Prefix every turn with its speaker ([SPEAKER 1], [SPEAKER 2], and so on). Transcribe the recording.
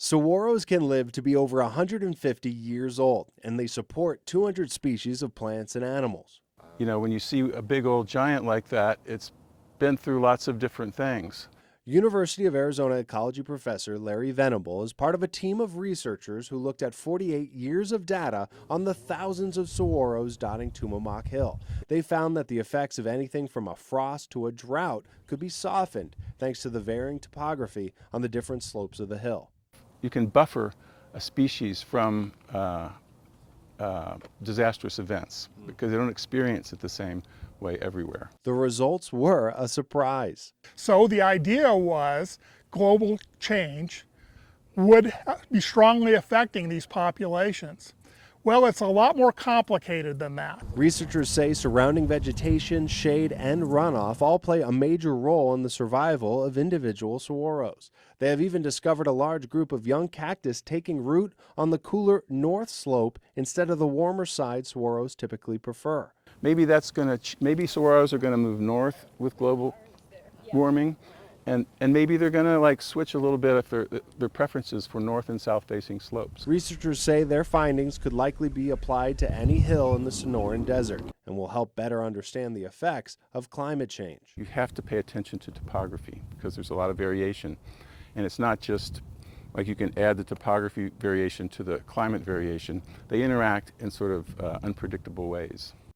[SPEAKER 1] Saguaros can live to be over 150 years old, and they support 200 species of plants and animals.
[SPEAKER 2] You know, when you see a big old giant like that, it's been through lots of different things.
[SPEAKER 1] University of Arizona ecology professor Larry Venable is part of a team of researchers who looked at 48 years of data on the thousands of saguaros dotting Tumamoc Hill. They found that the effects of anything from a frost to a drought could be softened thanks to the varying topography on the different slopes of the hill.
[SPEAKER 2] You can buffer a species from disastrous events because they don't experience it the same way everywhere.
[SPEAKER 1] The results were a surprise.
[SPEAKER 3] So the idea was global change would be strongly affecting these populations. Well, it's a lot more complicated than that.
[SPEAKER 1] Researchers say surrounding vegetation, shade, and runoff all play a major role in the survival of individual saguaros. They have even discovered a large group of young cactus taking root on the cooler north slope instead of the warmer side saguaros typically prefer.
[SPEAKER 2] Maybe maybe saguaros are going to move north with global warming, and maybe they're going to like switch a little bit if their preferences for north and south facing slopes.
[SPEAKER 1] Researchers say their findings could likely be applied to any hill in the Sonoran Desert and will help better understand the effects of climate change.
[SPEAKER 2] You have to pay attention to topography because there's a lot of variation, and it's not just like you can add the topography variation to the climate variation. They interact in sort of unpredictable ways.